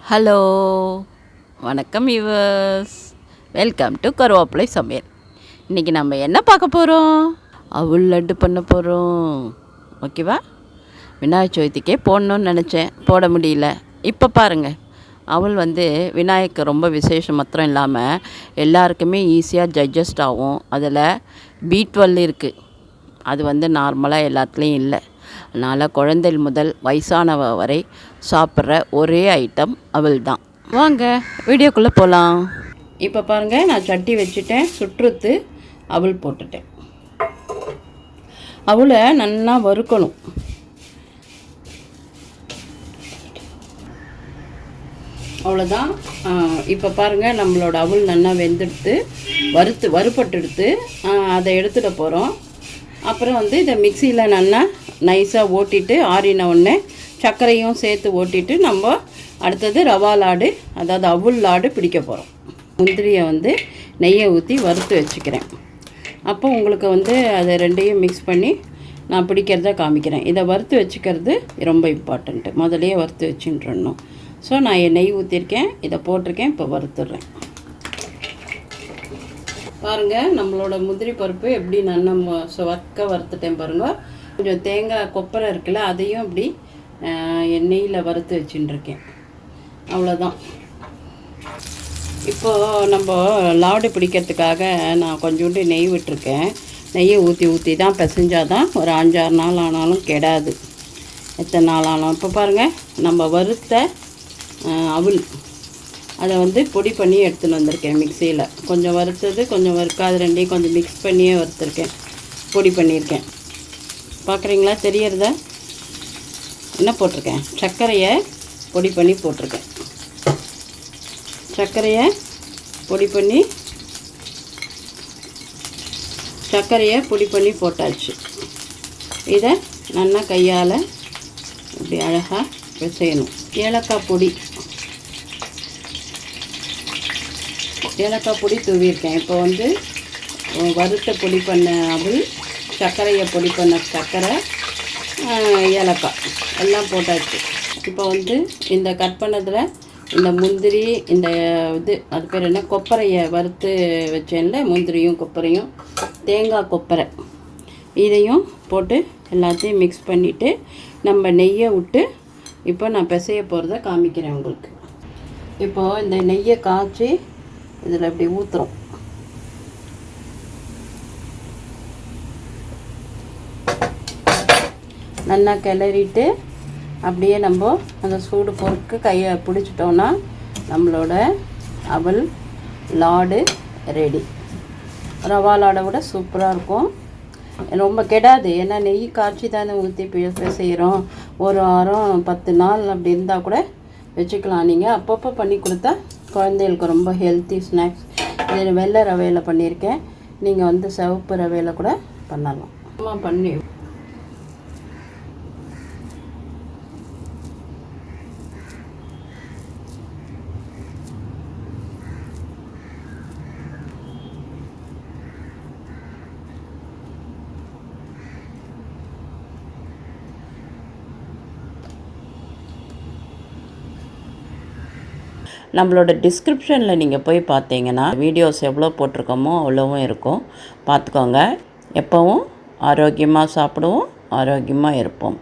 Hello, வணக்கம் viewers. Welcome to கருவேப்பிலை சமையல். இன்றைக்கி நம்ம என்ன பார்க்க போகிறோம்? அவல் லட்டு பண்ண போகிறோம். ஓகேவா? விநாயகர் சதுர்த்திக்கே போடணுன்னு நினச்சேன், போட முடியல. இப்போ பாருங்கள், அவல் விநாயகருக்கு ரொம்ப விசேஷம் மாத்திரம் இல்லாமல் எல்லாருக்குமே ஈஸியாக டைஜஸ்ட் ஆகும். அதில் B12 இருக்குது. அது நார்மலாக எல்லாத்துலேயும் இல்லை. அதனால் குழந்தைகள் முதல் வயசானவ வரை சாப்பிட்ற ஒரே ஐட்டம் அவல் தான். வாங்க வீடியோக்குள்ளே போகலாம். இப்போ பாருங்கள், நான் சட்டி வச்சுட்டேன். சுற்றுத்து அவல் போட்டுட்டேன். அவலை நல்லா வறுக்கணும். அவ்வளோதான். இப்போ பாருங்கள், நம்மளோட அவல் நல்லா வெந்தெடுத்து வறுப்பட்டெடுத்து அதை எடுத்துகிட்ட போகிறோம். அப்புறம் இதை மிக்சியில் நல்லா நைஸாக ஓட்டிட்டு ஆறின உடனே சர்க்கரையும் சேர்த்து ஓட்டிட்டு நம்ம அடுத்தது ரவா லாடு, அதாவது அவல் லாடு பிடிக்க போகிறோம். முந்திரியை நெய்யை ஊற்றி வறுத்து வச்சுக்கிறேன். அப்போ உங்களுக்கு அதை ரெண்டையும் மிக்ஸ் பண்ணி நான் பிடிக்கிறத காமிக்கிறேன். இதை வறுத்து வச்சுக்கிறது ரொம்ப இம்பார்ட்டண்ட்டு. முதலையே வறுத்து வச்சுட்டுருணும். ஸோ நான் நெய் ஊற்றிருக்கேன், இதை போட்டிருக்கேன். இப்போ வறுத்துடுறேன். பாருங்கள், நம்மளோட முந்திரி பருப்பு எப்படி நல்லா வறுத்துட்டேன் பாருங்கள். கொஞ்சம் தேங்காய் கொப்பரை இருக்குல்ல, அதையும் இப்படி எண்ணெயில் வறுத்து வச்சுட்டுருக்கேன். அவ்வளோதான். இப்போது நம்ம லாடு பிடிக்கிறதுக்காக நான் கொஞ்சோண்டு நெய் விட்டுருக்கேன். நெய்யை ஊற்றி தான் பிசைஞ்சால் தான் ஒரு 5-6 நாள் ஆனாலும் கெடாது. எத்தனை நாள் ஆனாலும். இப்போ பாருங்கள், நம்ம வறுத்த அவல் அதை பொடி பண்ணி எடுத்துன்னு வந்திருக்கேன் மிக்சியில். கொஞ்சம் வறுத்தது, கொஞ்சம் வறுக்காது, ரெண்டையும் கொஞ்சம் மிக்ஸ் பண்ணியே வறுத்துருக்கேன், பொடி பண்ணியிருக்கேன். பார்க்குறீங்களா? தெரியறதா? என்ன போட்டிருக்கேன்? சர்க்கரையை பொடி பண்ணி போட்டிருக்கேன். சர்க்கரையை பொடி பண்ணி போட்டாச்சு. இதை நல்லா கையால் இப்படி அழகாக பிசையணும். ஏலக்காய் பொடி தூவியிருக்கேன். இப்போ வறுத்த பொடி பண்ண அவல், சர்க்கரையை பொடி பண்ண சர்க்கரை, ஏலக்காய் எல்லாம் போட்டாச்சு. இப்போ இந்த கட் பண்ணதில் இந்த முந்திரி, இந்த அது பேர் என்ன, கொப்பரையை வறுத்து வச்சேன்ல, முந்திரியும் கொப்பரையும் தேங்காய் கொப்பரை, இதையும் போட்டு எல்லாத்தையும் மிக்ஸ் பண்ணிவிட்டு நம்ம நெய்யை விட்டு இப்போ நான் பிசைய போகிறத காமிக்கிறேன் உங்களுக்கு. இப்போது இந்த நெய்யை காய்ச்சி இதில் இப்படி ஊற்றுறோம். நல்லா கிளறிட்டு அப்படியே நம்ம அந்த சூடு பொறுக்கு கையை பிடிச்சிட்டோன்னா நம்மளோட அவல் லாடு ரெடி. ரவா லாடை விட சூப்பராக இருக்கும், ரொம்ப கெடாது. ஏன்னா நெய் காய்ச்சி தானே ஊற்றி செய்கிறோம். ஒரு வாரம் 10 நாள் அப்படி இருந்தால் கூட வச்சுக்கலாம். நீங்கள் அப்பப்போ பண்ணி கொடுத்தா குழந்தைகளுக்கு ரொம்ப ஹெல்த்தி ஸ்நாக்ஸ். இது வெள்ளை ரவையில் பண்ணியிருக்கேன். நீங்கள் சிவப்பு ரவையில் கூட பண்ணலாம். பண்ணி நம்மளோட டிஸ்கிரிப்ஷனில் நீங்கள் போய் பார்த்தீங்கன்னா வீடியோஸ் எவ்வளோ போட்டிருக்கோமோ அவ்வளோவும் இருக்கும், பார்த்துக்கோங்க. எப்போவும் ஆரோக்கியமாக சாப்பிடுவோம், ஆரோக்கியமாக இருப்போம்.